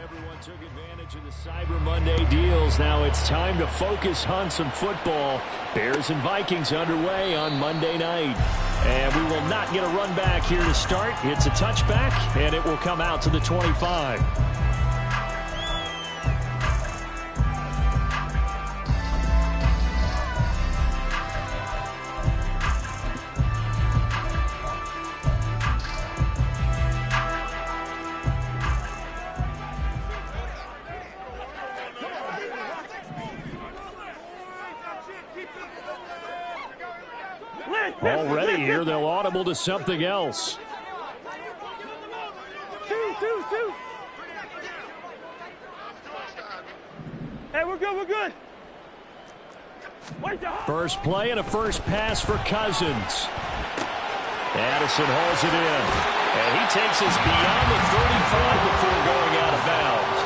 Everyone took advantage of the Cyber Monday deals. Now it's time to focus on some football. Bears and Vikings underway on Monday night. And we will not get a run back here to start. It's a touchback, and it will come out to the 25. Already here, they'll audible to something else. Two. Hey, we're good. First play and a first pass for Cousins. Addison hauls it in. And he takes us beyond the 35 before going out of bounds.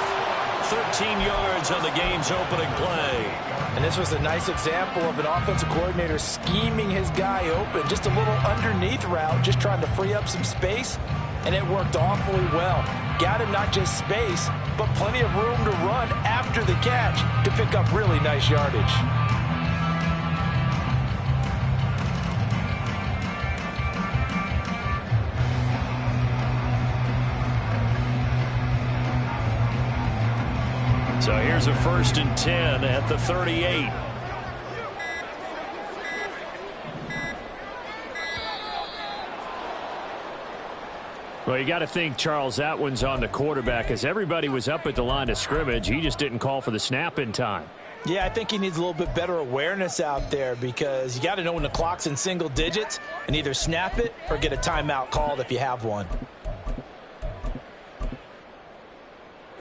13 yards on the game's opening play. And this was a nice example of an offensive coordinator scheming his guy open. Just a little underneath route, just trying to free up some space, and it worked awfully well. Got him not just space, but plenty of room to run after the catch to pick up really nice yardage. So here's a 1st and 10 at the 38. Well, you got to think, Charles, that one's on the quarterback, as everybody was up at the line of scrimmage. He just didn't call for the snap in time. Yeah, I think he needs a little bit better awareness out there, because you got to know when the clock's in single digits and either snap it or get a timeout called if you have one.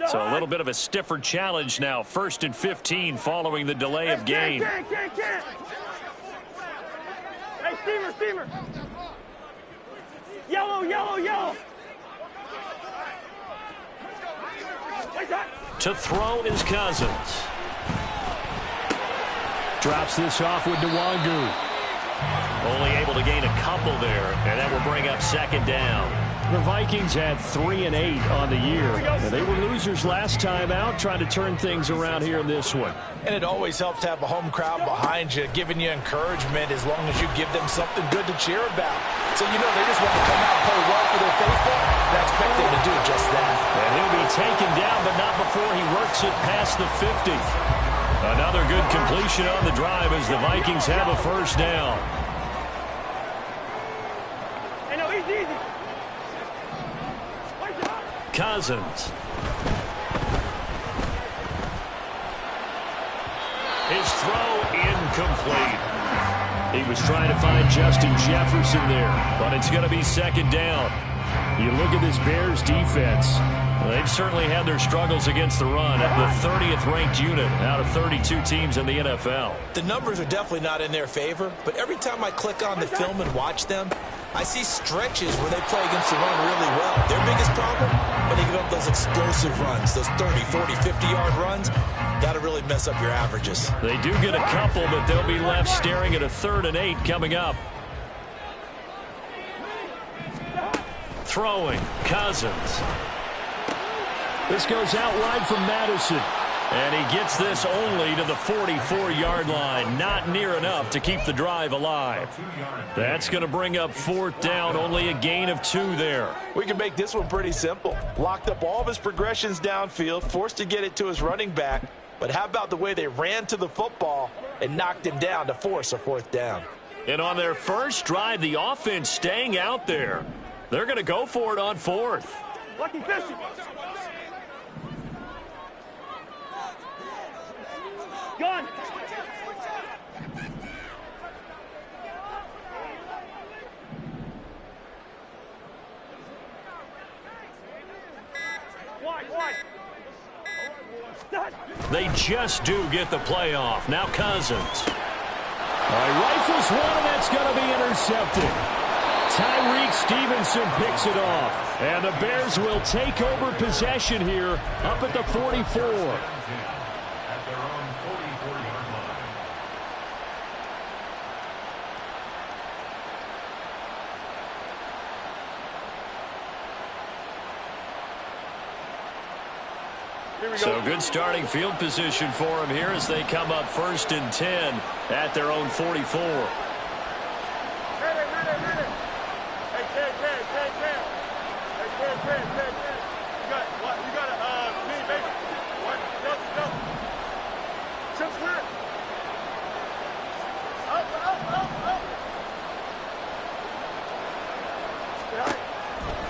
So a little bit of a stiffer challenge now. 1st and 15 following the delay of game. Can't. Hey, steamer. Yellow. To throw is Cousins. Drops this off with Nwangu. Only able to gain a couple there, and that will bring up 2nd down. The Vikings had 3 and 8 on the year. And they were losers last time out, trying to turn things around here in this one. And it always helps to have a home crowd behind you, giving you encouragement as long as you give them something good to cheer about. So, you know, they just want to come out and play well for their faithful, and I expect them to do just that. And he'll be taken down, but not before he works it past the 50. Another good completion on the drive as the Vikings have a 1st down. Hey, no, easy. Cousins. His throw incomplete. He was trying to find Justin Jefferson there, but it's going to be 2nd down. You look at this Bears defense. They've certainly had their struggles against the run. The 30th ranked unit out of 32 teams in the NFL. The numbers are definitely not in their favor, but every time I click on the film and watch them, I see stretches where they play against the run really well. Their biggest problem, when they give up those explosive runs, those 30, 40, 50-yard runs, got to really mess up your averages. They do get a couple, but they'll be left staring at a 3rd and 8 coming up. Throwing, Cousins. This goes out wide from Madison. And he gets this only to the 44-yard line. Not near enough to keep the drive alive. That's going to bring up 4th down. Only a gain of 2 there. We can make this one pretty simple. Locked up all of his progressions downfield, forced to get it to his running back. But how about the way they ran to the football and knocked him down to force a 4th down? And on their first drive, the offense staying out there. They're going to go for it on 4th. Lucky fishing. Gun. Wide. They just do get the playoff. Now Cousins. Rifles one, and that's going to be intercepted. Tyreek Stevenson picks it off. And the Bears will take over possession here up at the 44. So good starting field position for them here as they come up 1st and 10 at their own 44.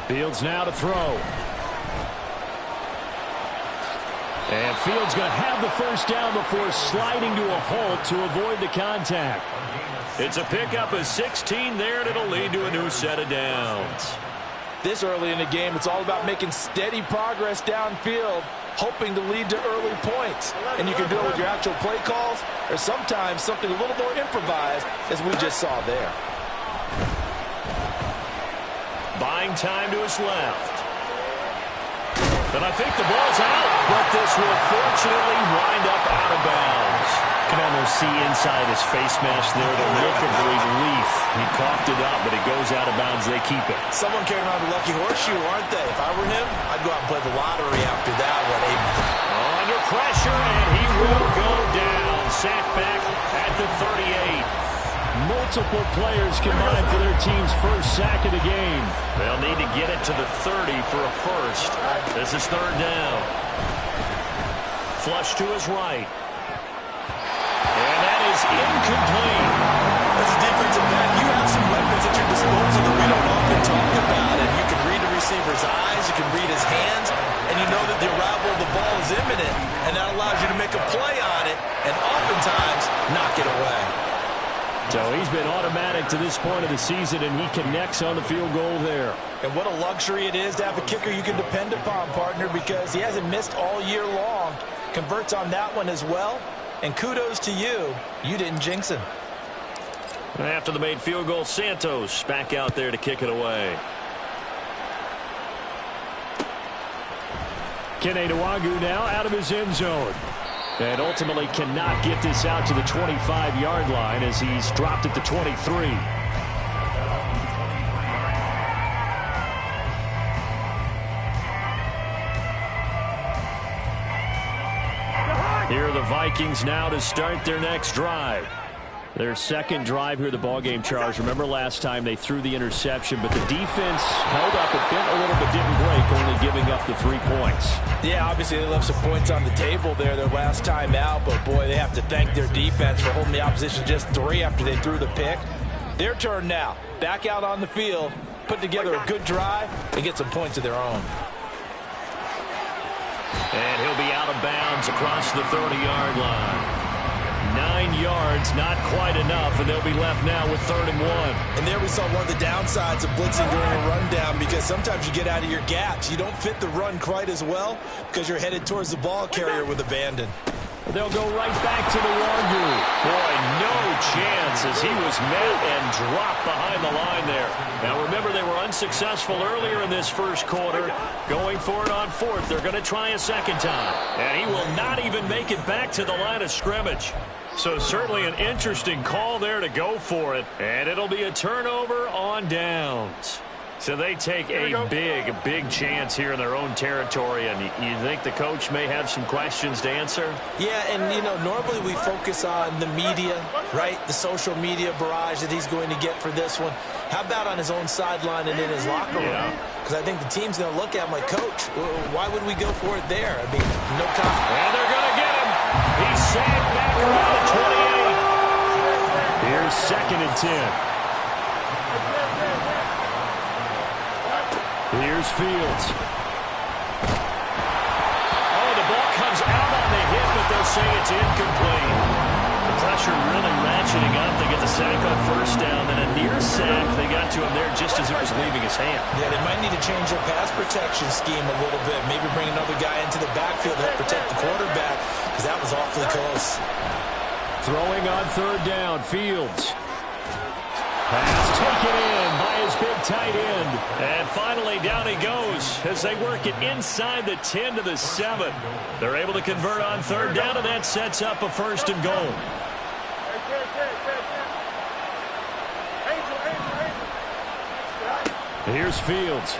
Fields now to throw. And Fields going to have the first down before sliding to a halt to avoid the contact. It's a pickup of 16 there, and it'll lead to a new set of downs. This early in the game, it's all about making steady progress downfield, hoping to lead to early points. And you can do it with your actual play calls or sometimes something a little more improvised, as we just saw there. Buying time to his left. And I think the ball's out, but this will fortunately wind up out of bounds. Can almost see inside his face mask there the look of relief. He coughed it up, but it goes out of bounds. They keep it. Someone carrying around the lucky horseshoe, aren't they? If I were him, I'd go out and play the lottery after that one. Under pressure, and he will go down. Sacked back at the 38. Multiple players combined for their team's first sack of the game. They'll need to get it to the 30 for a first. This is 3rd down. Flush to his right. And that is incomplete. As a defensive back, you have some weapons at your disposal that we don't often talk about. And you can read the receiver's eyes, you can read his hands, and you know that the arrival of the ball is imminent. And that allows you to make a play on it and oftentimes knock it away. So he's been automatic to this point of the season, and he connects on the field goal there. And what a luxury it is to have a kicker you can depend upon, partner, because he hasn't missed all year long. Converts on that one as well. And kudos to you. You didn't jinx him. After the made field goal, Santos back out there to kick it away. Kene Nwangwu now out of his end zone. And ultimately cannot get this out to the 25-yard line as he's dropped at the 23. Here are the Vikings now to start their next drive. Their second drive here, the ballgame, Charles. Remember last time they threw the interception, but the defense held up a bit, a little bit didn't break, only giving up the 3 points. Yeah, obviously they left some points on the table there their last time out, but boy, they have to thank their defense for holding the opposition just 3 after they threw the pick. Their turn now. Back out on the field, put together a good drive, and get some points of their own. And he'll be out of bounds across the 30-yard line. 9 yards, not quite enough, and they'll be left now with 3rd and 1. And there we saw one of the downsides of blitzing during a rundown, because sometimes you get out of your gaps. You don't fit the run quite as well because you're headed towards the ball carrier with abandon. They'll go right back to the Nwangwu. Boy, no chance as he was met and dropped behind the line there. Now remember, they were unsuccessful earlier in this first quarter. Going for it on 4th. They're going to try a second time. And he will not even make it back to the line of scrimmage. So certainly an interesting call there to go for it. And it'll be a turnover on downs. So they take a big chance here in their own territory. And you think the coach may have some questions to answer? Yeah, and, you know, normally we focus on the media, right? The social media barrage that he's going to get for this one. How about on his own sideline and in his locker room? Because I think the team's going to look at him like, Coach, why would we go for it there? I mean, no comment. And they're going to get him. He's sacked back around the 28. Here's 2nd and 10. Here's Fields. Oh, the ball comes out on the hit, but they'll say it's incomplete. The pressure really ratcheting up. They get the sack on 1st down, then a near sack. They got to him there just as it was leaving his hand. Yeah, they might need to change their pass protection scheme a little bit. Maybe bring another guy into the backfield to help protect the quarterback, because that was awfully close. Throwing on 3rd down, Fields. Pass taken in by his big tight end. And finally down he goes as they work it inside the 10 to the 7. They're able to convert on 3rd down, and that sets up a 1st and goal. Here's Fields.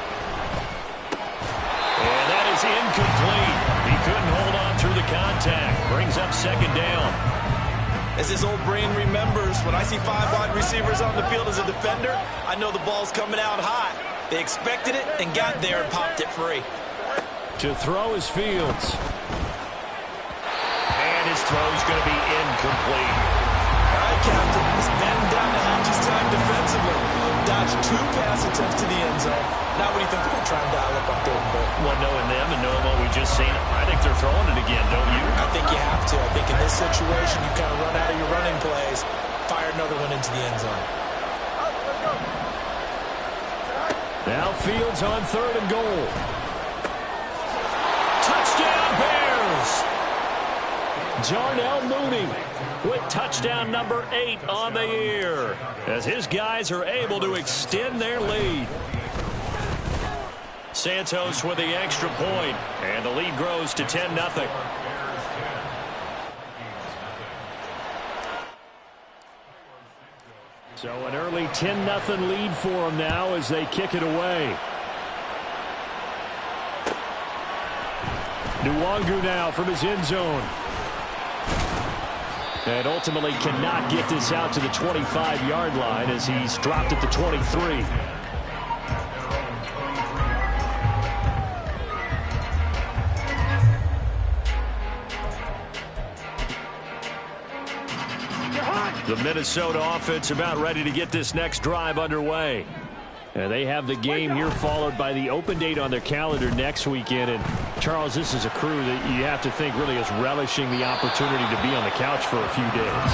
And that is incomplete. He couldn't hold contact. Brings up second down. As his old brain remembers, when I see 5 wide receivers on the field as a defender, I know the ball's coming out hot. They expected it and got there and popped it free. To throw is Fields. And his throw's going to be incomplete. All right, Captain. It's batting down to Hatch's time defensively. Dodged 2 pass attempts to the end zone. Now what do you think they're going to try and dial up on third and goal? Well, knowing them and knowing what we just seen, I think they're throwing it again, don't you? I think you have to. I think in this situation, you kind of run out of your running plays, fire another one into the end zone. Now Fields on third and goal. Touchdown Bears! Jarnell Mooney with touchdown number 8 on the year as his guys are able to extend their lead. Santos with the extra point, and the lead grows to 10-0. So an early 10-0 lead for them now as they kick it away. Nwangu now from his end zone. And ultimately cannot get this out to the 25-yard line as he's dropped at the 23. The Minnesota offense about ready to get this next drive underway. And they have the game here followed by the open date on their calendar next weekend. And, Charles, this is a crew that you have to think really is relishing the opportunity to be on the couch for a few days.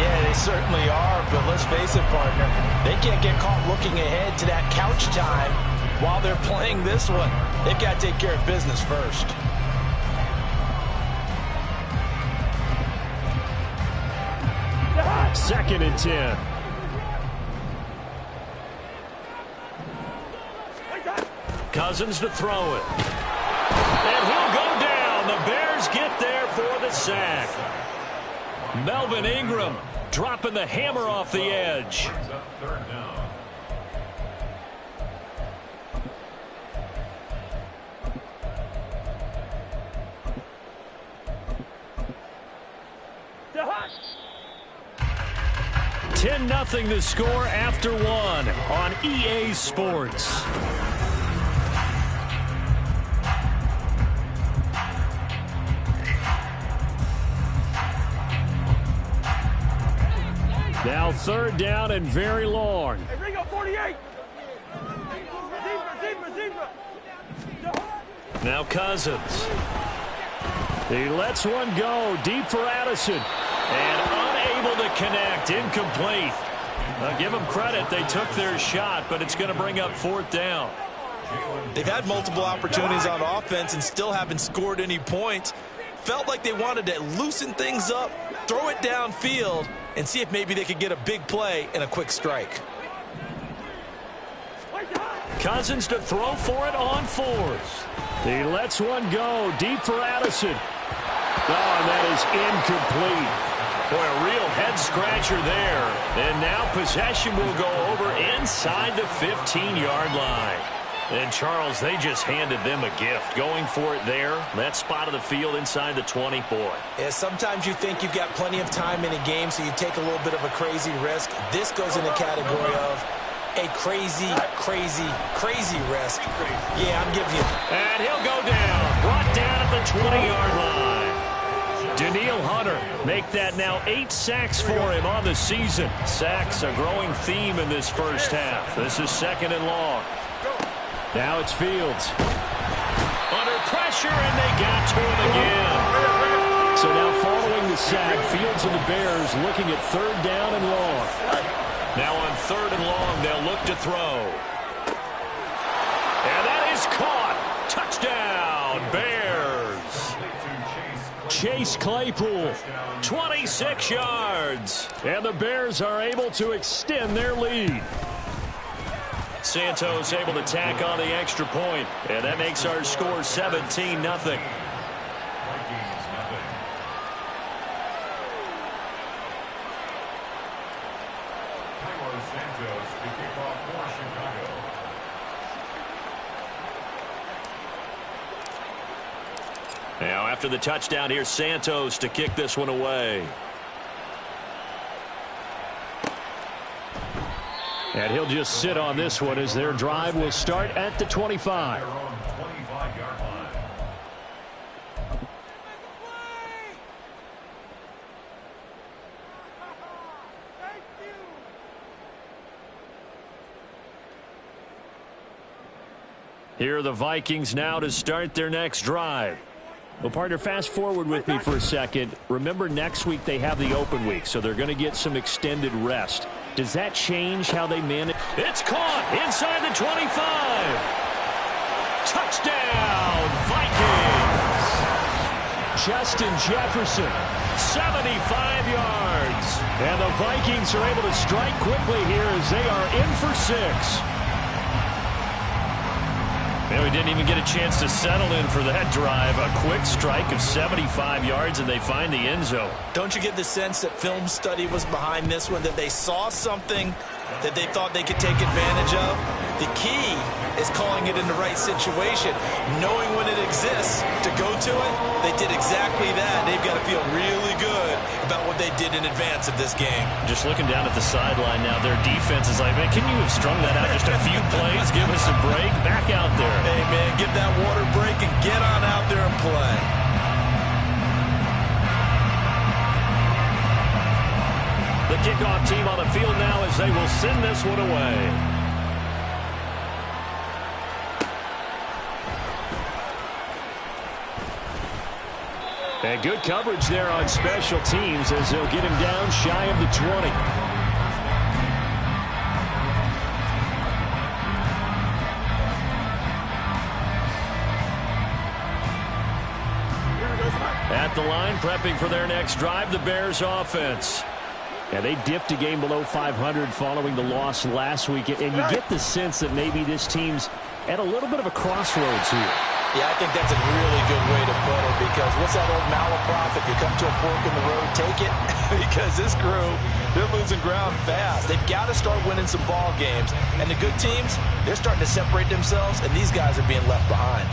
Yeah, they certainly are, but let's face it, partner. They can't get caught looking ahead to that couch time while they're playing this one. They've got to take care of business first. Second and 10. Cousins to throw it. And he'll go down. The Bears get there for the sack. Melvin Ingram dropping the hammer off the edge. Nothing to score after 1 on EA Sports. Now third down and very long. Hey, Ringo, 48. Now Cousins. He lets one go deep for Addison. And unable to connect. Incomplete. I'll give them credit. They took their shot, but it's going to bring up fourth down. They've had multiple opportunities on offense and still haven't scored any points. Felt like they wanted to loosen things up, throw it downfield, and see if maybe they could get a big play and a quick strike. Cousins to throw for it on 4th. He lets one go deep for Addison. Oh, and that is incomplete. Boy, a real head-scratcher there. And now possession will go over inside the 15-yard line. And, Charles, they just handed them a gift. Going for it there, that spot of the field inside the 20. Boy. Yeah, sometimes you think you've got plenty of time in a game, so you take a little bit of a crazy risk. This goes in the category of a crazy, crazy, crazy risk. Yeah, I'm giving you. And he'll go down. Brought down at the 20-yard line. Daniil Hunter make that now 8 sacks for him on the season. Sacks, a growing theme in this first half. This is second and long. Now it's Fields. Under pressure, and they got to him again. So now following the sack, Fields and the Bears looking at third down and long. Now on third and long, they'll look to throw. And that is caught. Touchdown, Bears. Chase Claypool, 26 yards. And the Bears are able to extend their lead. Santos able to tack on the extra point, and that makes our score 17-0. Now after the touchdown, here's Santos to kick this one away. And he'll just sit on this one as their drive will start at the 25. Here are the Vikings now to start their next drive. Well, partner, fast forward with me for a second. Remember, next week they have the open week, so they're going to get some extended rest. Does that change how they manage? It's caught inside the 25. Touchdown, Vikings. Justin Jefferson, 75 yards. And the Vikings are able to strike quickly here as they are in for 6. And we didn't even get a chance to settle in for that drive. A quick strike of 75 yards, and they find the end zone. Don't you get the sense that film study was behind this one, that they saw something that they thought they could take advantage of? The key is calling it in the right situation, knowing when it exists to go to it. They did exactly that. They've got to feel really good about what they did in advance of this game. Just looking down at the sideline now, their defense is like, man, can you have strung that out just a few plays? Give us a break. Back out there. Hey, man, give that water break and get on out there and play. The kickoff team on the field now as they will send this one away. And good coverage there on special teams as they'll get him down shy of the 20. At the line, prepping for their next drive, the Bears offense. Yeah, they dipped a game below 500 following the loss last week, and you get the sense that maybe this team's at a little bit of a crossroads here. Yeah, I think that's a really good way to put it, because what's that old malaprop? If you come to a fork in the road, take it. Because this crew, they're losing ground fast. They've got to start winning some ball games. And the good teams, they're starting to separate themselves, and these guys are being left behind.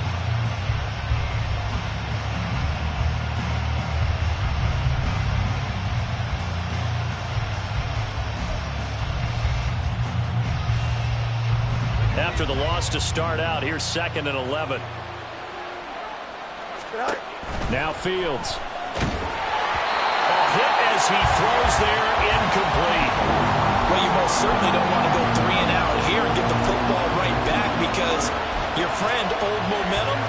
After the loss to start out, here's 2nd and 11. Now Fields. A hit as he throws there, incomplete. Well, you most certainly don't want to go 3 and out here and get the football right back, because your friend, Old Momentum,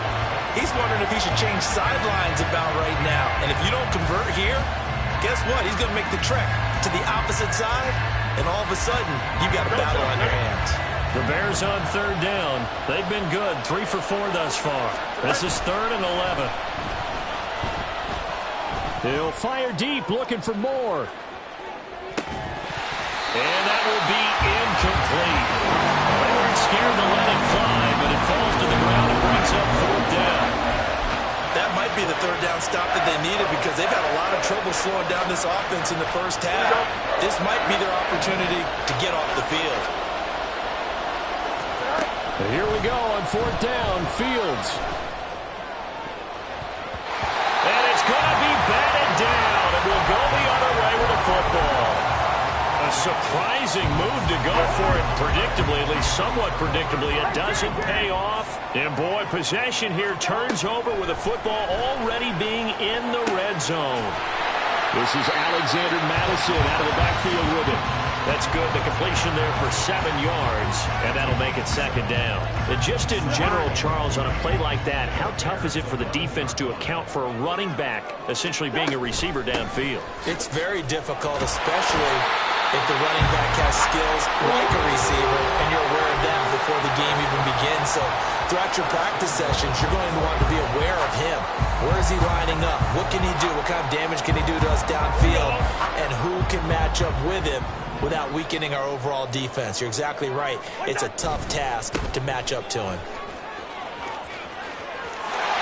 he's wondering if he should change sidelines about right now. And if you don't convert here, guess what? He's going to make the trek to the opposite side, and all of a sudden, you've got a battle on your hands. The Bears on 3rd down. They've been good, 3 for 4 thus far. This is 3rd and 11. He'll fire deep, looking for more. And that will be incomplete. They weren't scared to let it fly, but it falls to the ground and brings up 4th down. That might be the 3rd down stop that they needed, because they've had a lot of trouble slowing down this offense in the first half. This might be their opportunity to get off the field. And here we go on 4th down, Fields. And it's going to be batted down, and we'll go the other way with the football. A surprising move to go for it predictably, at least somewhat predictably. It doesn't pay off. And boy, possession here turns over with the football already being in the red zone. This is Alexander Madison out of the backfield with it. That's good. The completion there for 7 yards, and that'll make it 2nd down. And just in general, Charles, on a play like that, how tough is it for the defense to account for a running back essentially being a receiver downfield? It's very difficult, especially if the running back has skills like a receiver, and you're aware of that before the game even begins. So throughout your practice sessions, you're going to want to be aware of him. Where is he lining up? What can he do? What kind of damage can he do to us downfield? And who can match up with him without weakening our overall defense? You're exactly right. It's a tough task to match up to him.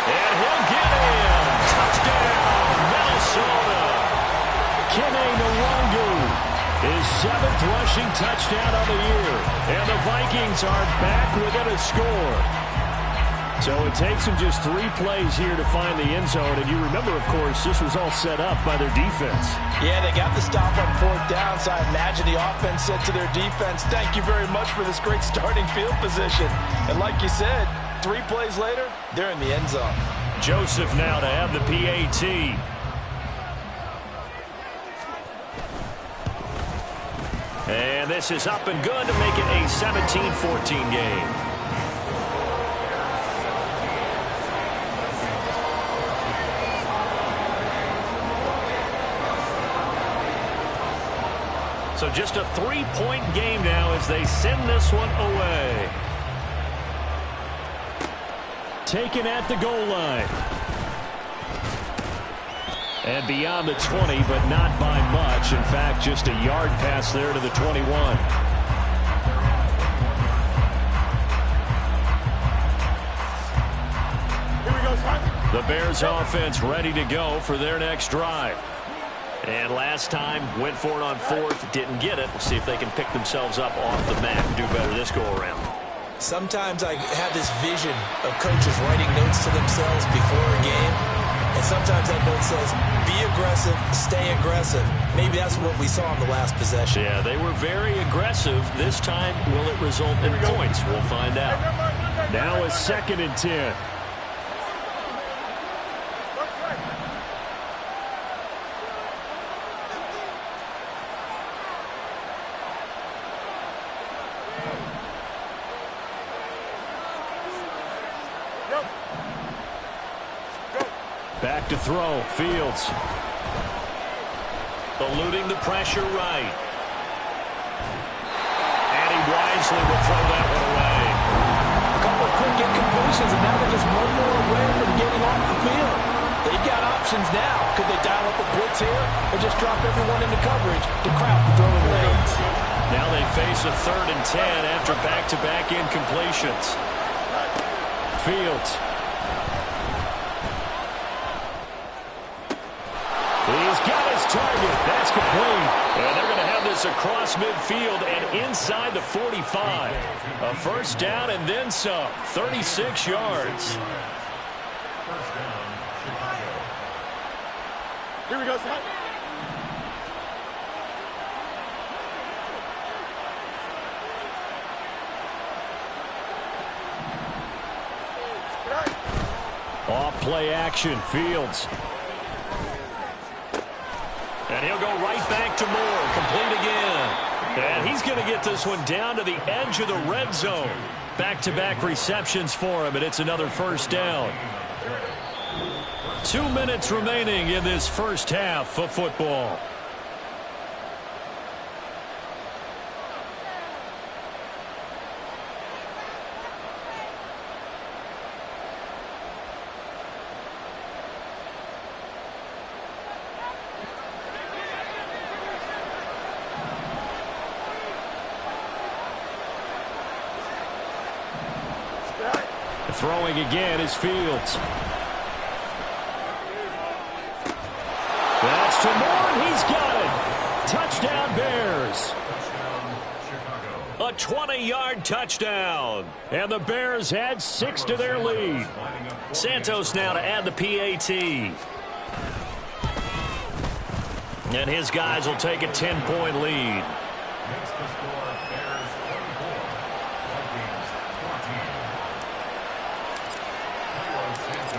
And he'll get in. Touchdown, Minnesota. Kene Nwangwu, his 7th rushing touchdown of the year. And the Vikings are back within a score. So it takes them just 3 plays here to find the end zone. And you remember, of course, this was all set up by their defense. Yeah, they got the stop on 4th down, so I imagine the offense said to their defense, thank you very much for this great starting field position. And like you said, 3 plays later, they're in the end zone. Joseph now to have the PAT. And this is up and good to make it a 17-14 game. So just a 3-point game now as they send this one away. Taken at the goal line. And beyond the 20, but not by much. In fact, just a yard pass there to the 21. Here we go, son. The Bears offense ready to go for their next drive. And last time, went for it on 4th, didn't get it. We'll see if they can pick themselves up off the mat and do better this go-around. Sometimes I have this vision of coaches writing notes to themselves before a game. And sometimes that note says, be aggressive, stay aggressive. Maybe that's what we saw in the last possession. Yeah, they were very aggressive. This time, will it result in points? We'll find out. Now a 2nd and 10. Back to throw. Fields. Eluding the pressure right. And he wisely will throw that one away. A couple of quick incompletions, and now they're just one more away from getting off the field. They've got options now. Could they dial up a blitz here or just drop everyone into coverage to crowd the throwing lanes? Now they face a 3rd and 10 after back-to-back incompletions. Fields. He's got his target. That's complete. And they're going to have this across midfield and inside the 45. A 1st down and then some. 36 yards. Here we go, son. Off play action. Fields. And he'll go right back to Moore. Complete again. And he's going to get this one down to the edge of the red zone. Back-to-back receptions for him, and it's another 1st down. 2 minutes remaining in this first half of football. Throwing again is Fields. That's to Moore, and he's got it. Touchdown, Bears. A 20-yard touchdown. And the Bears had 6 to their lead. Santos now to add the PAT. And his guys will take a 10-point lead.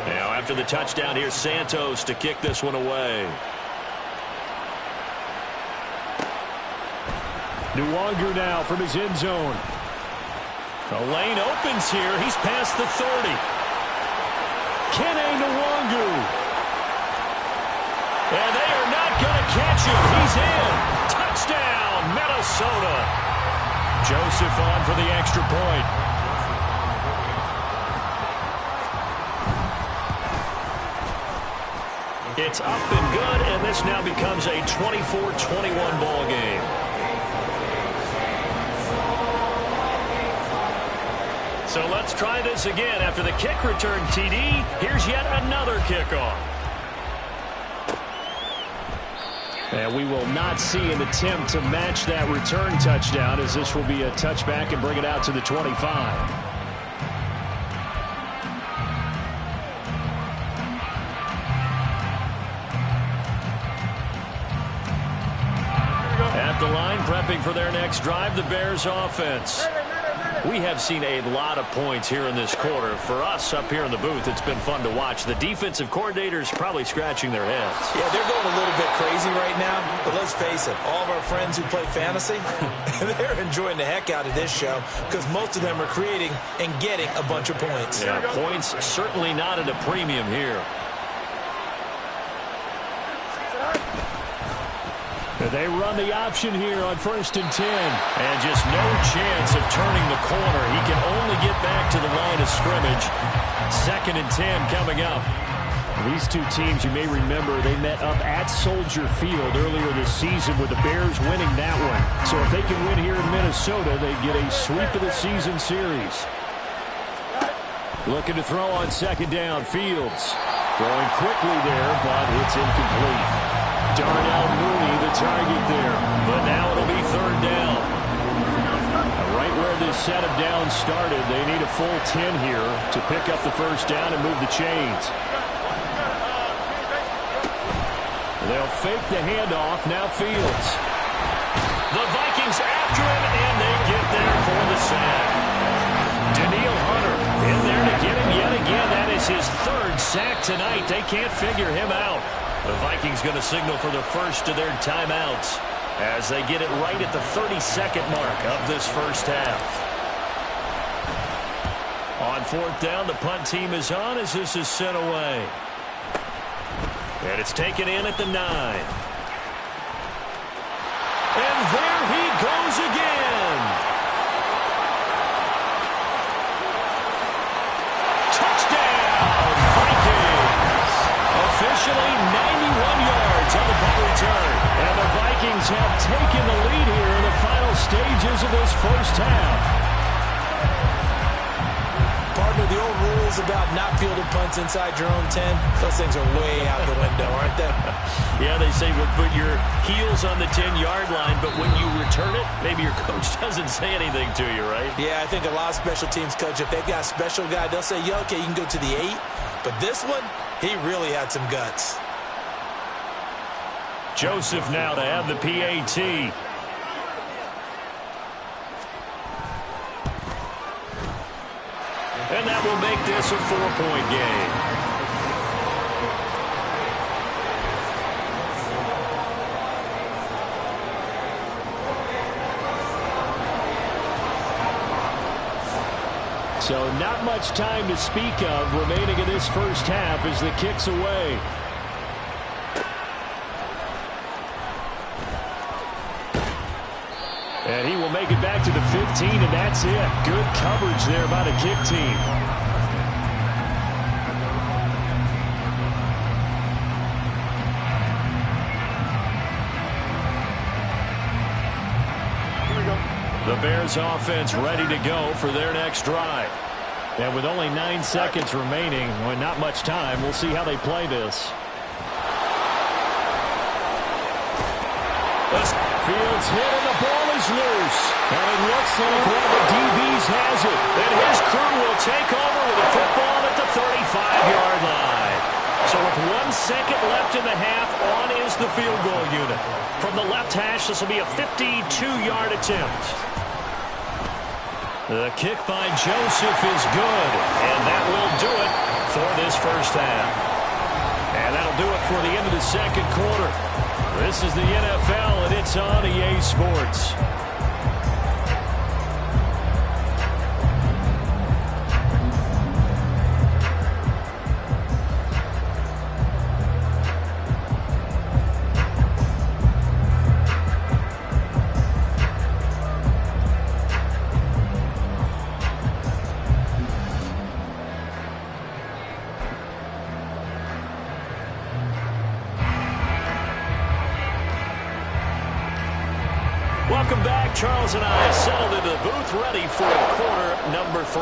Now after the touchdown, here's Santos to kick this one away. Nwangu now from his end zone. The lane opens here. He's past the 30. Kene Nwangu. And they are not going to catch him. He's in. Touchdown, Minnesota. Joseph on for the extra point. It's up and good, and this now becomes a 24-21 ball game. So let's try this again. After the kick return TD, here's yet another kickoff. And we will not see an attempt to match that return touchdown, as this will be a touchback and bring it out to the 25. the line, prepping for their next drive, the Bears offense. We have seen a lot of points here in this quarter. For us up here in the booth, it's been fun to watch. The defensive coordinators probably scratching their heads. Yeah, they're going a little bit crazy right now. But let's face it, all of our friends who play fantasy, they're enjoying the heck out of this show because most of them are creating and getting a bunch of points. Yeah, points certainly not at a premium here. They run the option here on 1st and 10. And just no chance of turning the corner. He can only get back to the line of scrimmage. 2nd and 10 coming up. These two teams, you may remember, they met up at Soldier Field earlier this season with the Bears winning that one. So if they can win here in Minnesota, they get a sweep of the season series. Looking to throw on 2nd down. Fields throwing quickly there, but it's incomplete. Darnell Mooney, the target there. But now it'll be 3rd down. Right where this set of downs started, they need a full 10 here to pick up the 1st down and move the chains. They'll fake the handoff. Now Fields. The Vikings after him, and they get there for the sack. Daniil Hunter in there to get him yet again. That is his 3rd sack tonight. They can't figure him out. The Vikings going to signal for the first of their timeouts as they get it right at the 32nd mark of this first half. On 4th down, the punt team is on as this is sent away. And it's taken in at the 9. And there he goes again. Touchdown, Vikings. Officially 91 yards on the punt return. And the Vikings have taken the lead here in the final stages of this first half. Partner, the old rules about not fielding punts inside your own 10, those things are way out the window, aren't they? Yeah, they say put your heels on the 10-yard line, but when you return it, maybe your coach doesn't say anything to you, right? Yeah, I think a lot of special teams coach, if they've got a special guy, they'll say, yeah, okay, you can go to the 8. But this one, he really had some guts. Joseph now to have the PAT. And that will make this a 4-point game. So not much time to speak of remaining in this first half as the kick's away. And he will make it back to the 15, and that's it. Good coverage there by the kick team. The Bears offense ready to go for their next drive. And with only 9 seconds remaining, well, not much time, we'll see how they play this. Fields hit and the ball is loose. And it looks like one of the DBs has it. And his crew will take over with a football at the 35-yard line. So with 1 second left in the half, on is the field goal unit. From the left hash, this will be a 52-yard attempt. The kick by Joseph is good. And that will do it for this first half. And that'll do it for the end of the second quarter. This is the NFL, and it's on EA Sports. Welcome back. Charles and I settled into the booth, ready for quarter number 3.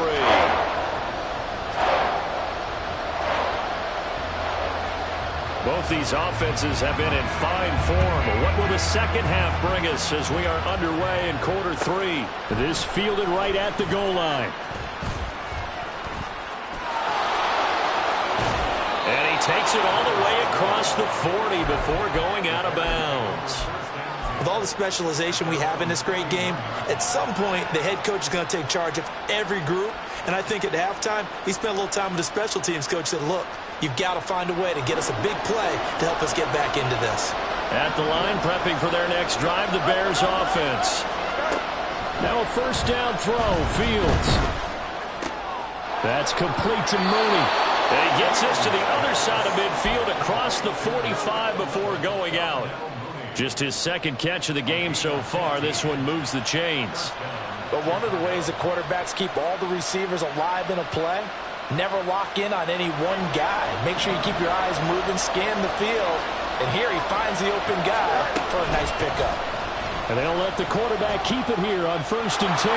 Both these offenses have been in fine form. What will the second half bring us as we are underway in quarter 3? This fielded right at the goal line. And he takes it all the way across the 40 before going out of bounds. With all the specialization we have in this great game, at some point, the head coach is going to take charge of every group. And I think at halftime, he spent a little time with the special teams coach said, look, you've got to find a way to get us a big play to help us get back into this. At the line, prepping for their next drive, the Bears offense. Now a first down throw, Fields. That's complete to Mooney. And he gets this to the other side of midfield across the 45 before going out. Just his second catch of the game so far. This one moves the chains. But one of the ways that quarterbacks keep all the receivers alive in a play, never lock in on any one guy. Make sure you keep your eyes moving, scan the field. And here he finds the open guy for a nice pickup. And they'll let the quarterback keep it here on 1st and 10.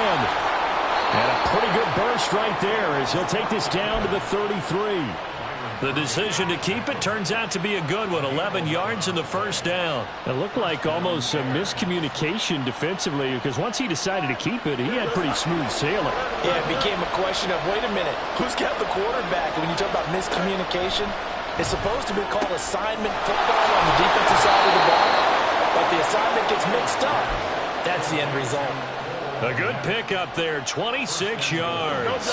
And a pretty good burst right there as he'll take this down to the 33. The decision to keep it turns out to be a good one. 11 yards in the first down. It looked like almost a miscommunication defensively because once he decided to keep it, he had pretty smooth sailing. Yeah, it became a question of, wait a minute, who's got the quarterback? And when you talk about miscommunication, it's supposed to be called assignment football on the defensive side of the ball. But the assignment gets mixed up. That's the end result. A good pickup there, 26 yards.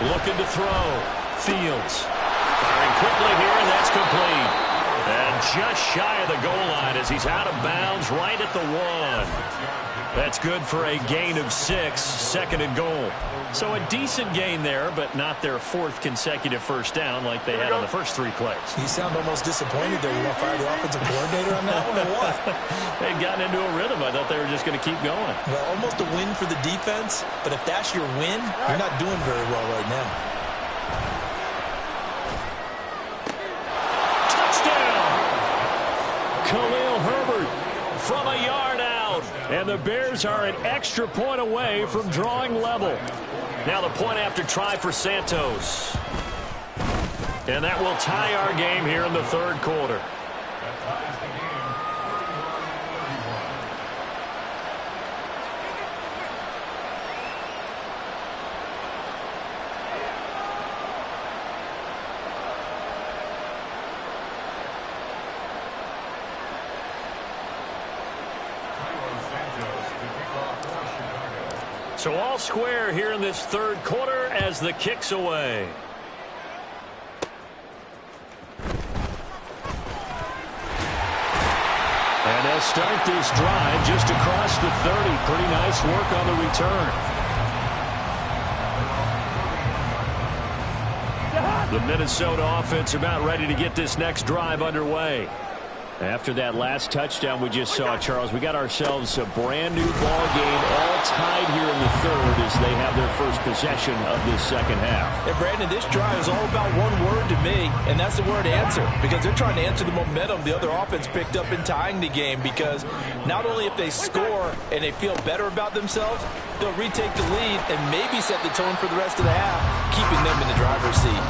Looking to throw. Fields. Firing quickly here, and that's complete. And just shy of the goal line as he's out of bounds right at the 1. That's good for a gain of 6, 2nd and goal. So a decent gain there, but not their 4th consecutive first down like they had on the first 3 plays. You sound almost disappointed there. You want to fire the offensive coordinator on that one or what? They'd gotten into a rhythm. I thought they were just going to keep going. Well, almost a win for the defense, but if that's your win, you're not doing very well right now. Touchdown! Khalil Herbert from a yard out. And the Bears are an extra point away from drawing level. Now the point after try for Santos. And that will tie our game here in the 3rd quarter. So all square here in this 3rd quarter as the kick's away. And they'll start this drive just across the 30. Pretty nice work on the return. The Minnesota offense about ready to get this next drive underway. After that last touchdown we just saw, Charles, we got ourselves a brand new ball game, all tied here in the 3rd as they have their first possession of this 2nd half. And Brandon, this drive is all about one word to me, and that's the word answer, because they're trying to answer the momentum the other offense picked up in tying the game, because not only if they score and they feel better about themselves, they'll retake the lead and maybe set the tone for the rest of the half, keeping them in the driver's seat.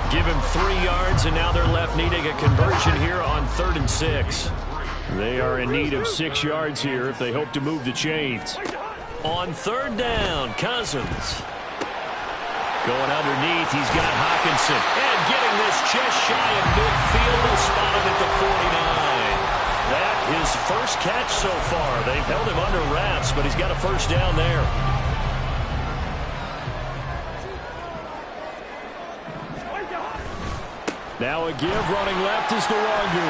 Give him 3 yards, and now they're left needing a conversion here on 3rd and 6. They are in need of 6 yards here if they hope to move the chains. On 3rd down, Cousins. Going underneath, he's got Hockenson. And getting this just shy of midfield, they'll spot him at the 49. That his first catch so far. They've held him under wraps, but he's got a first down there. Now a give running left is Nwangu.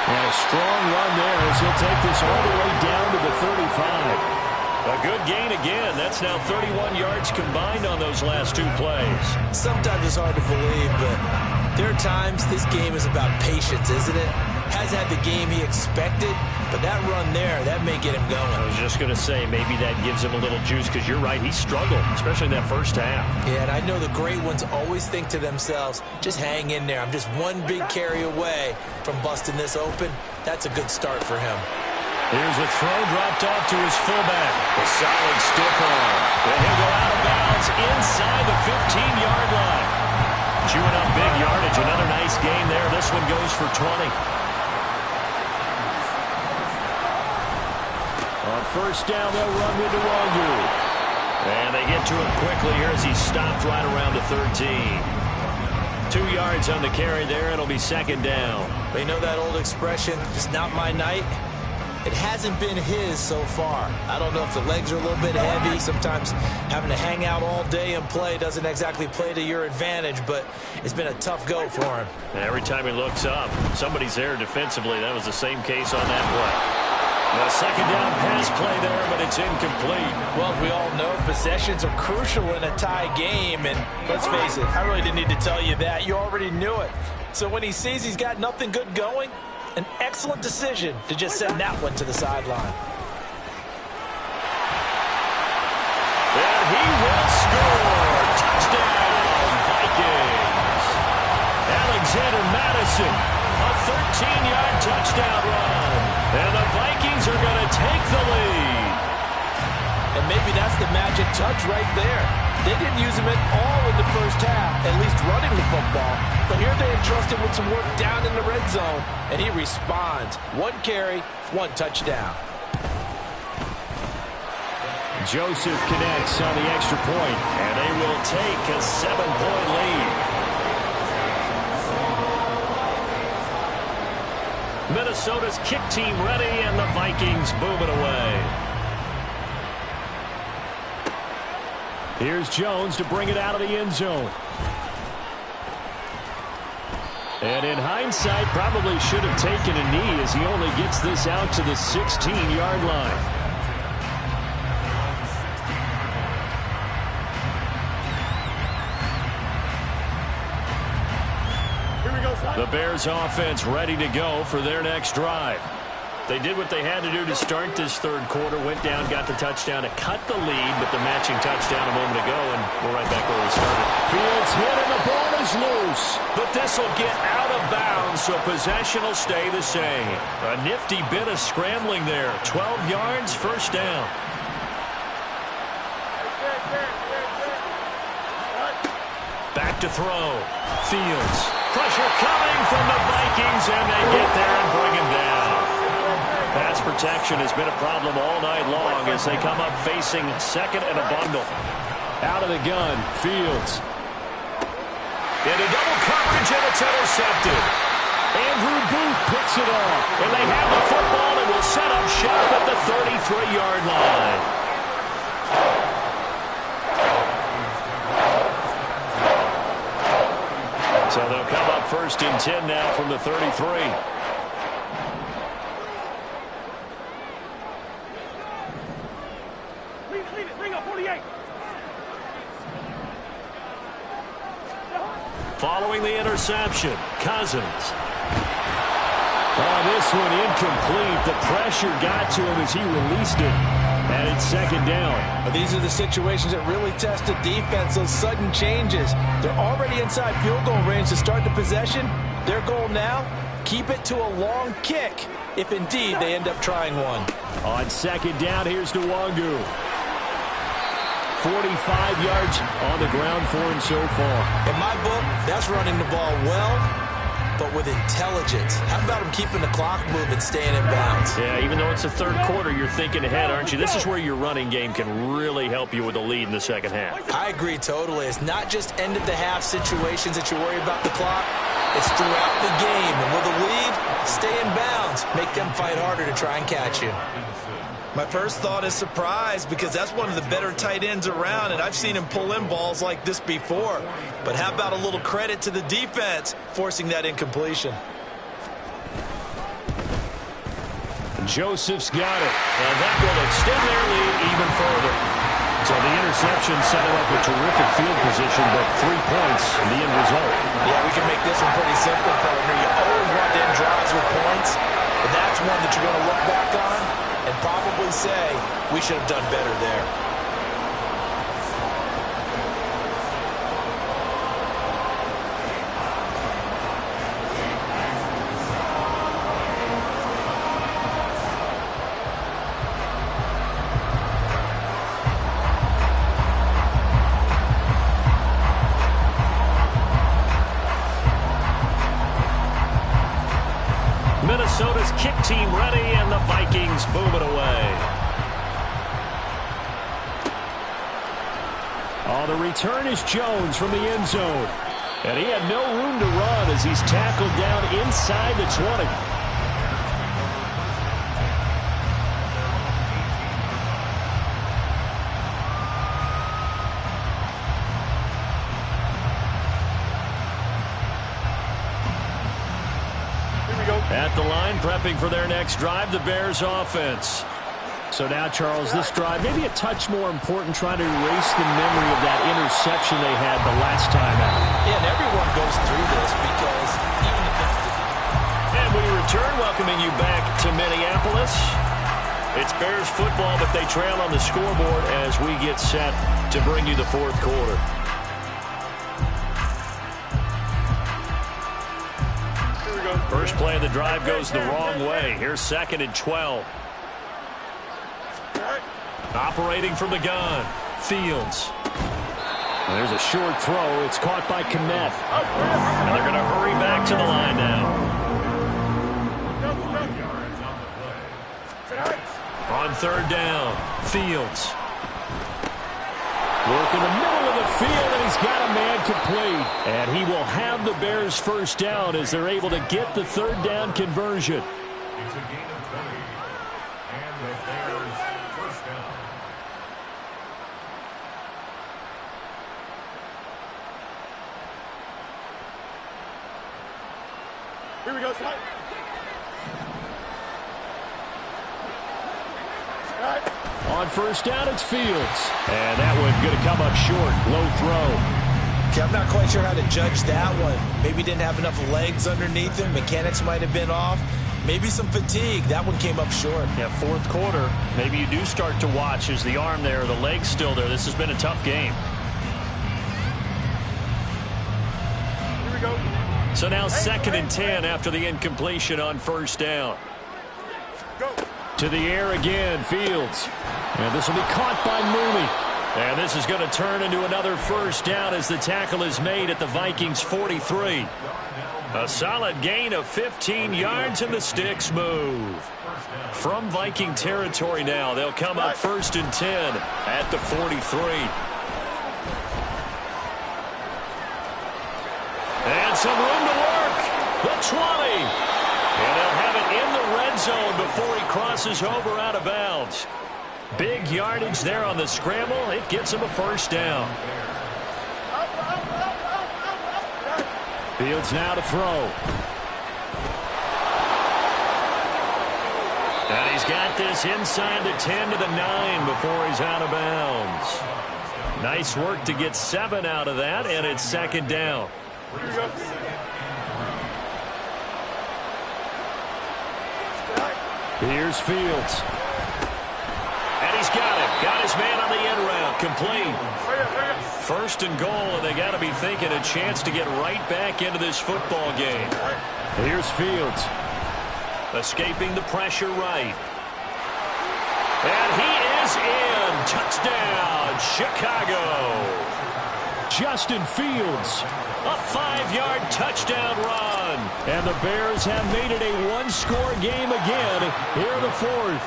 And a strong run there as he'll take this all the way down to the 35. A good gain again. That's now 31 yards combined on those last 2 plays. Sometimes it's hard to believe, but there are times this game is about patience, isn't it? Hasn't had the game he expected, but that run there, that may get him going. I was just going to say, maybe that gives him a little juice, because you're right, he struggled, especially in that first half. Yeah, and I know the great ones always think to themselves, just hang in there. I'm just one big carry away from busting this open. That's a good start for him. Here's a throw dropped off to his fullback. A solid stiff arm. And he'll go out of bounds inside the 15-yard line. Chewing up big yardage. Another nice gain there. This one goes for 20. On first down, they'll run with Nwangu. And they get get to him quickly here as he stopped right around the 13. 2 yards on the carry there. It'll be second down. They know that old expression, it's not my night. It hasn't been his so far. I don't know if the legs are a little bit heavy. Sometimes having to hang out all day and play doesn't exactly play to your advantage, but it's been a tough go for him. And every time he looks up, somebody's there defensively. That was the same case on that play. A second down pass play there, but it's incomplete. Well, as we all know, possessions are crucial in a tie game, and let's face it, I really didn't need to tell you that. You already knew it. So when he sees he's got nothing good going, an excellent decision to just send that one to the sideline. And he will score. Touchdown, Vikings. Alexander Madison, a 13-yard touchdown run. And the Vikings are going to take the lead. And maybe that's the magic touch right there. They didn't use him at all in the first half, at least running the football. But here they entrusted with some work down in the red zone, and he responds. 1 carry, 1 touchdown. Joseph connects on the extra point, and they will take a 7-point lead. Minnesota's kick team ready, and the Vikings boom it away. Here's Jones to bring it out of the end zone. And in hindsight, probably should have taken a knee as he only gets this out to the 16-yard line. The Bears offense ready to go for their next drive. They did what they had to do to start this third quarter, went down, got the touchdown to cut the lead, but the matching touchdown a moment ago, and we're right back where we started. Fields hit and the ball is loose, but this will get out of bounds, so possession will stay the same. A nifty bit of scrambling there. 12 yards, first down. Back to throw. Fields. Pressure coming from the Vikings, and they get there and bring him down. Pass protection has been a problem all night long as they come up facing second and a bundle. Out of the gun, Fields. Into double coverage, and it's intercepted. Andrew Booth picks it off, and they have the football and will set up shop at the 33-yard line. So they'll come up first and 10 now from the 33. Bring up 48. Following the interception, Cousins. Oh, this one incomplete. The pressure got to him as he released it. And it's second down. These are the situations that really test the defense, those sudden changes. They're already inside field goal range to start the possession. Their goal now, keep it to a long kick, if indeed they end up trying one. On second down, here's Nwangu. 45 yards on the ground for him so far. In my book, that's running the ball well, but with intelligence. How about him keeping the clock moving, staying in bounds? Yeah, even though it's the third quarter, you're thinking ahead, aren't you? This is where your running game can really help you with a lead in the second half. I agree totally. It's not just end-of-the-half situations that you worry about the clock. It's throughout the game. And with a lead, stay in bounds. Make them fight harder to try and catch you. My first thought is surprise, because that's one of the better tight ends around, and I've seen him pull in balls like this before. But how about a little credit to the defense forcing that incompletion? Joseph's got it, and that will extend their lead even further. So the interception set him up with terrific field position, but 3 points in the end result. Yeah, we can make this one pretty simple, partner. You always want to end drives with points, but that's one that you're going to look back on and probably say, we should have done better there. Minnesota's kick team ready, and the Vikings boom it away. Oh, the return is Jones from the end zone. And he had no room to run as he's tackled down inside the 20. At the line, prepping for their next drive, the Bears offense. So now, Charles, this drive, maybe a touch more important, trying to erase the memory of that interception they had the last time out. Yeah, and everyone goes through this because even against it. And we return, welcoming you back to Minneapolis. It's Bears football, but they trail on the scoreboard as we get set to bring you the fourth quarter. First play of the drive goes the wrong way. Here's 2nd and 12. Operating from the gun, Fields. There's a short throw. It's caught by Kmet. And they're going to hurry back to the line now. On 3rd down, Fields. Work in the middle of the field, and he's got a man complete. And he will have the Bears first down as they're able to get the 3rd down conversion. It's a gain of 20. And the Bears first down. Here we go, slide. On 1st down, it's Fields. And that one going to come up short. Low throw. Okay, I'm not quite sure how to judge that one. Maybe didn't have enough legs underneath him. Mechanics might have been off. Maybe some fatigue. That one came up short. Yeah, 4th quarter. Maybe you do start to watch. Is the arm there, the leg's still there? This has been a tough game. Here we go. So now 2nd and 10 after the incompletion on 1st down. Go. To the air again, Fields. And this will be caught by Mooney. And this is going to turn into another 1st down as the tackle is made at the Vikings 43. A solid gain of 15 yards and the sticks move. From Viking territory now, they'll come up 1st and 10 at the 43. And some room to work. The 20. And they'll have it in the red zone before he crosses over out of bounds. Big yardage there on the scramble. It gets him a 1st down. Fields now to throw. And he's got this inside the 10 to the 9 before he's out of bounds. Nice work to get 7 out of that, and it's 2nd down. Here we go. Here's Fields. And he's got it. Got his man on the end route. Complete. 1st and goal, and they got to be thinking a chance to get right back into this football game. Here's Fields. Escaping the pressure right. And he is in. Touchdown, Chicago. Justin Fields. A 5-yard touchdown run. And the Bears have made it a one-score game again here in the 4th.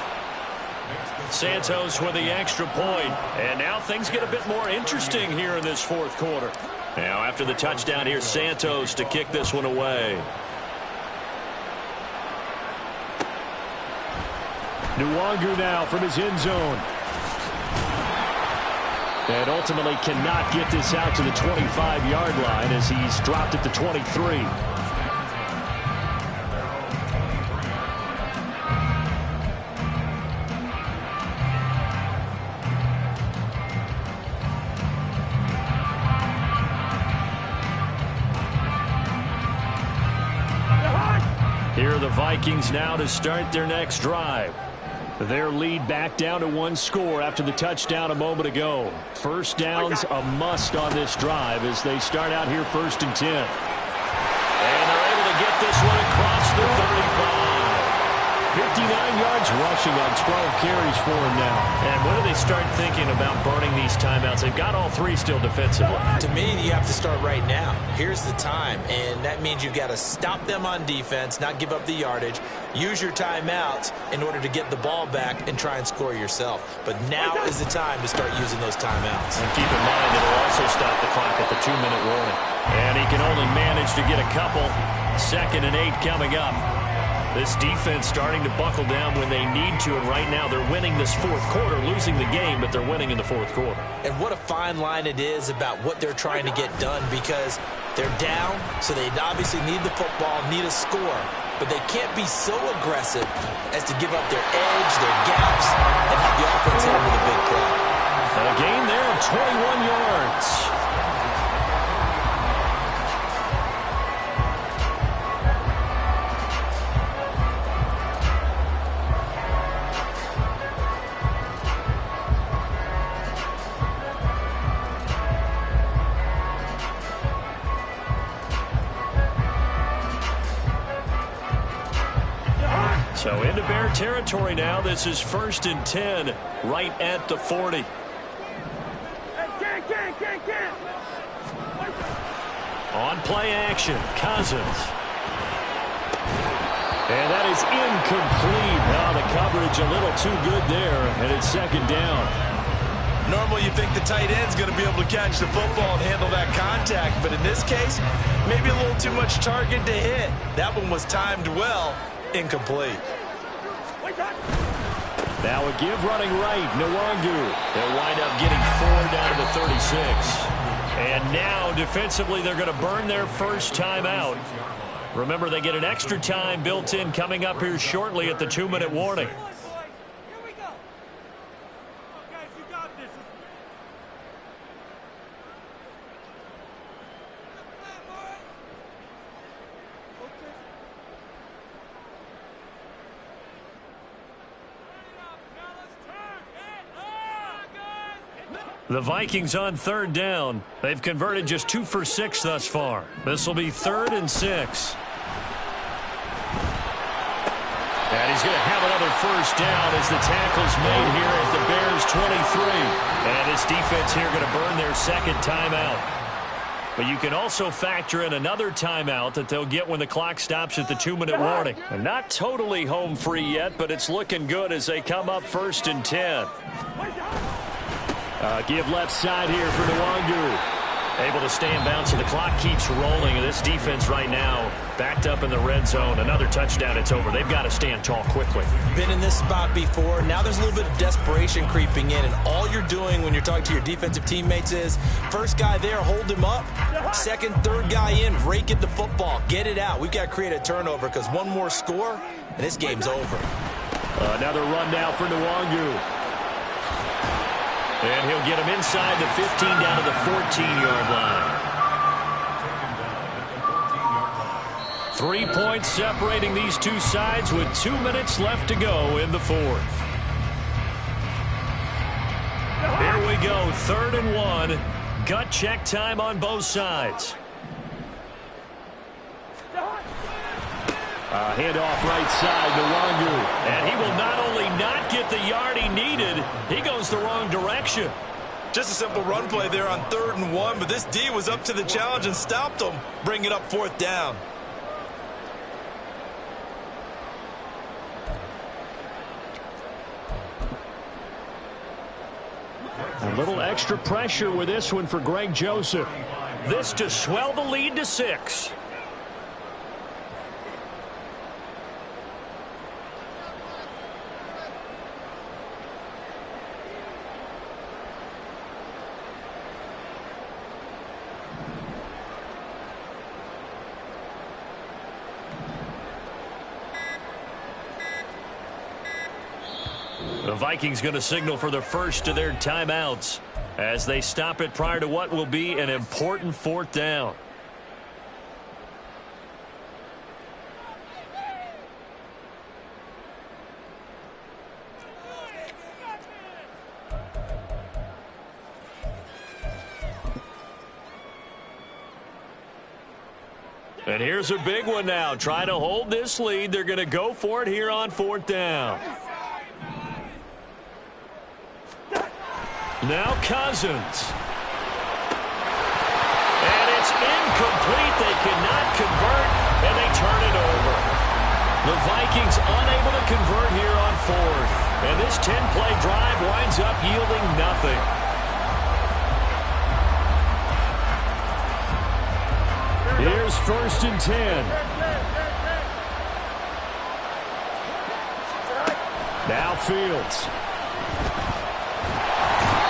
Santos with the extra point. And now things get a bit more interesting here in this 4th quarter. Now after the touchdown, here's Santos to kick this one away. Nwangu now from his end zone. And ultimately cannot get this out to the 25-yard line as he's dropped at the 23. Here are the Vikings now to start their next drive. Their lead back down to 1 score after the touchdown a moment ago. 1st down's a must on this drive as they start out here 1st and 10. And they're able to get this one across the 35. 59 yards rushing on 12 carries for him now. And when do they start thinking about burning these timeouts? They've got all three still defensively. To me, you have to start right now. Here's the time, and that means you've got to stop them on defense, not give up the yardage, use your timeouts in order to get the ball back and try and score yourself. But now is the time to start using those timeouts. And keep in mind, it'll also stop the clock at the 2-minute warning. And he can only manage to get a couple. 2nd and 8 coming up. This defense starting to buckle down when they need to, and right now they're winning this fourth quarter, losing the game, but they're winning in the fourth quarter. And what a fine line it is about what they're trying to get done, because they're down, so they obviously need the football, need a score, but they can't be so aggressive as to give up their edge, their gaps, and have the offense hit with a big play. A gain there of 21 yards. So into Bear territory now. This is 1st and 10 right at the 40. On play action, Cousins. And that is incomplete. Now the coverage a little too good there, and it's 2nd down. Normally you think the tight end's going to be able to catch the football and handle that contact, but in this case, maybe a little too much target to hit. That one was timed well. Incomplete. Now a give running right, Nwangu. They'll wind up getting 4 down to the 36. And now defensively they're going to burn their first timeout. Remember, they get an extra time built in coming up here shortly at the 2-minute warning. The Vikings on 3rd down. They've converted just 2 for 6 thus far. This will be 3rd and 6. And he's going to have another first down as the tackle's made here at the Bears 23. And this defense here going to burn their 2nd timeout. But you can also factor in another timeout that they'll get when the clock stops at the 2-minute warning. And not totally home free yet, but it's looking good as they come up 1st and 10. Give left side here for Nwangu. Able to stay in bounds, so the clock keeps rolling. This defense right now backed up in the red zone. Another touchdown, it's over. They've got to stand tall quickly. Been in this spot before. Now there's a little bit of desperation creeping in, and all you're doing when you're talking to your defensive teammates is first guy there, hold him up. 2nd, 3rd guy in, rake at the football. Get it out. We've got to create a turnover because one more score, and this game's over. Another run now for Nwangu. And he'll get him inside the 15 down to the 14-yard line. 3 points separating these two sides with 2 minutes left to go in the 4th. Here we go, 3rd and 1. Gut check time on both sides. Handoff right side to Nwangu. And he will not only not get the yard he needed, he goes the wrong direction. Just a simple run play there on 3rd and 1, but this D was up to the challenge and stopped him, bringing up 4th down. A little extra pressure with this one for Greg Joseph. This to swell the lead to 6. The Vikings going to signal for the first of their timeouts as they stop it prior to what will be an important 4th down. And here's a big one now. Trying to hold this lead. They're going to go for it here on 4th down. Now Cousins. And it's incomplete. They cannot convert, and they turn it over. The Vikings unable to convert here on 4th. And this 10-play drive winds up yielding nothing. Here's 1st and 10. Now Fields.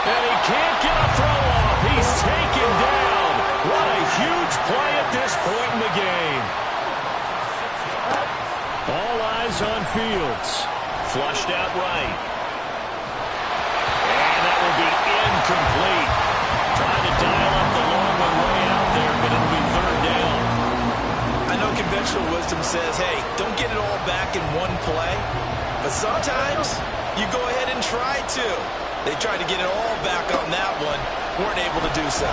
And he can't get a throw off. He's taken down. What a huge play at this point in the game. All eyes on Fields. Flushed out right. And that will be incomplete. Trying to dial up the long one way out there, but it'll be 3rd down. I know conventional wisdom says, hey, don't get it all back in one play. But sometimes you go ahead and try to. They tried to get it all back on that one. Weren't able to do so.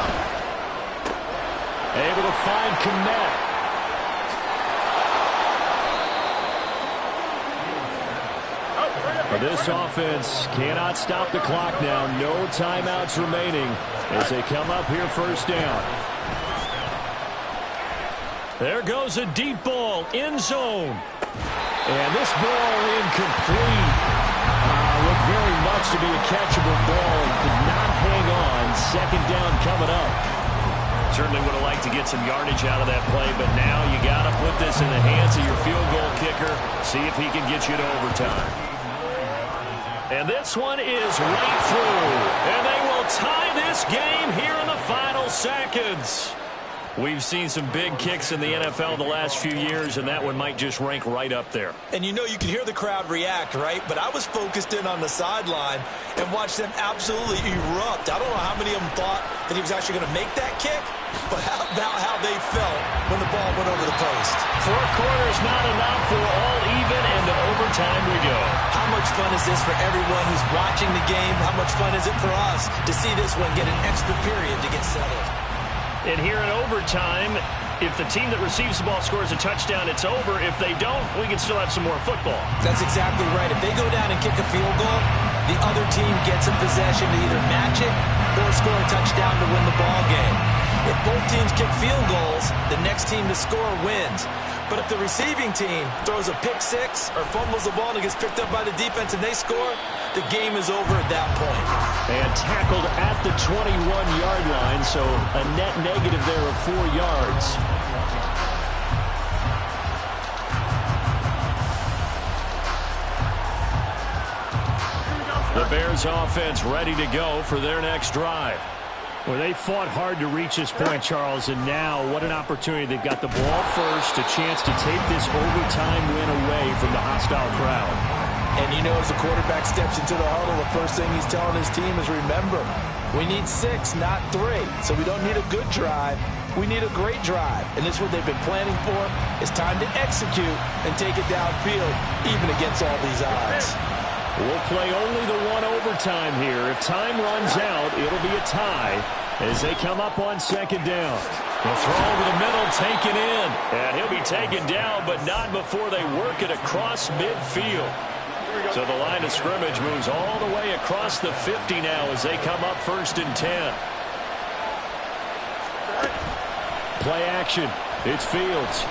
Able to find Kmet. This offense cannot stop the clock now. No timeouts remaining as they come up here 1st down. There goes a deep ball, end zone. And this ball incomplete. Looked very much to be a catchable ball and could not hang on. 2nd down coming up. Certainly would have liked to get some yardage out of that play, but now you got to put this in the hands of your field goal kicker. See if he can get you to overtime. And this one is right through. And they will tie this game here in the final seconds. We've seen some big kicks in the NFL the last few years, and that one might just rank right up there. And you know you can hear the crowd react, right? But I was focused in on the sideline and watched them absolutely erupt. I don't know how many of them thought that he was actually going to make that kick, but how about how they felt when the ball went over the post. 4 quarters not enough for all even, and to overtime we go. How much fun is this for everyone who's watching the game? How much fun is it for us to see this one get an extra period to get settled? And here in overtime, if the team that receives the ball scores a touchdown, it's over. If they don't, we can still have some more football. That's exactly right. If they go down and kick a field goal, the other team gets in possession to either match it or score a touchdown to win the ball game. If both teams kick field goals, the next team to score wins. But if the receiving team throws a pick six or fumbles the ball and it gets picked up by the defense and they score, the game is over at that point. And tackled at the 21-yard line, so a net negative there of 4 yards. The Bears offense ready to go for their next drive. Well, they fought hard to reach this point, Charles, and now what an opportunity. They've got the ball first, a chance to take this overtime win away from the hostile crowd. And you know, as the quarterback steps into the huddle, the first thing he's telling his team is, remember, we need 6, not 3. So we don't need a good drive. We need a great drive. And this is what they've been planning for. It's time to execute and take it downfield, even against all these odds. We'll play only the one overtime here. If time runs out, it'll be a tie as they come up on 2nd down. The throw over the middle, taken in. And he'll be taken down, but not before they work it across midfield. So the line of scrimmage moves all the way across the 50 now as they come up 1st and 10. Play action. It's Fields.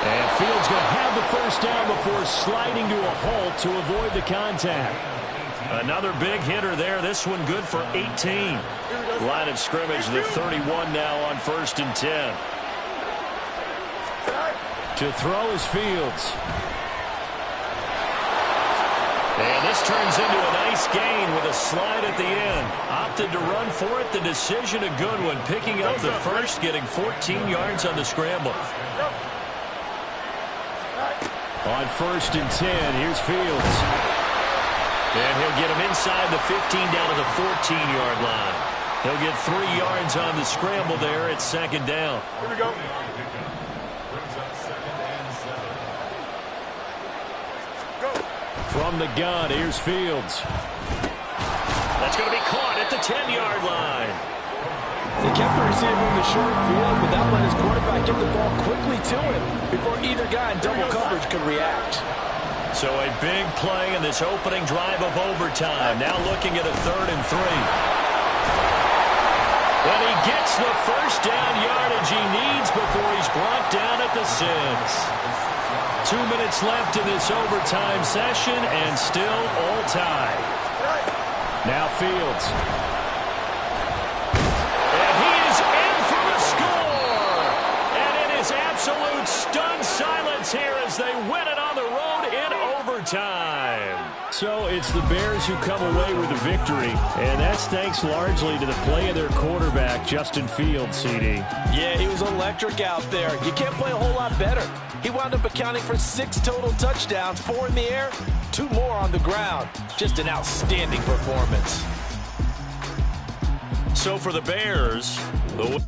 And Fields going to have the first down before sliding to a halt to avoid the contact. Another big hitter there. This one good for 18. Line of scrimmage, the 31 now on 1st and 10. To throw is Fields. And this turns into a nice gain with a slide at the end. Opted to run for it. The decision a good one. Picking up the first, getting 14 yards on the scramble. On 1st and 10, here's Fields. And he'll get him inside the 15 down to the 14-yard line. He'll get 3 yards on the scramble there at 2nd down. Here we go. From the gun, here's Fields. That's going to be caught at the 10-yard line. They kept the receiver in the short field, but that let his quarterback get the ball quickly to him before either guy in double coverage could react. So a big play in this opening drive of overtime. Now looking at a 3rd and 3. And he gets the first down yardage he needs before he's brought down at the 6. 2 minutes left in this overtime session, and still all tied. Now Fields. And he is in for the score. And it is absolute stunned silence here as they win it on the road in overtime. So it's the Bears who come away with the victory, and that's thanks largely to the play of their quarterback, Justin Fields, CD. Yeah, he was electric out there. You can't play a whole lot better. He wound up accounting for 6 total touchdowns, 4 in the air, 2 more on the ground. Just an outstanding performance. So for the Bears, the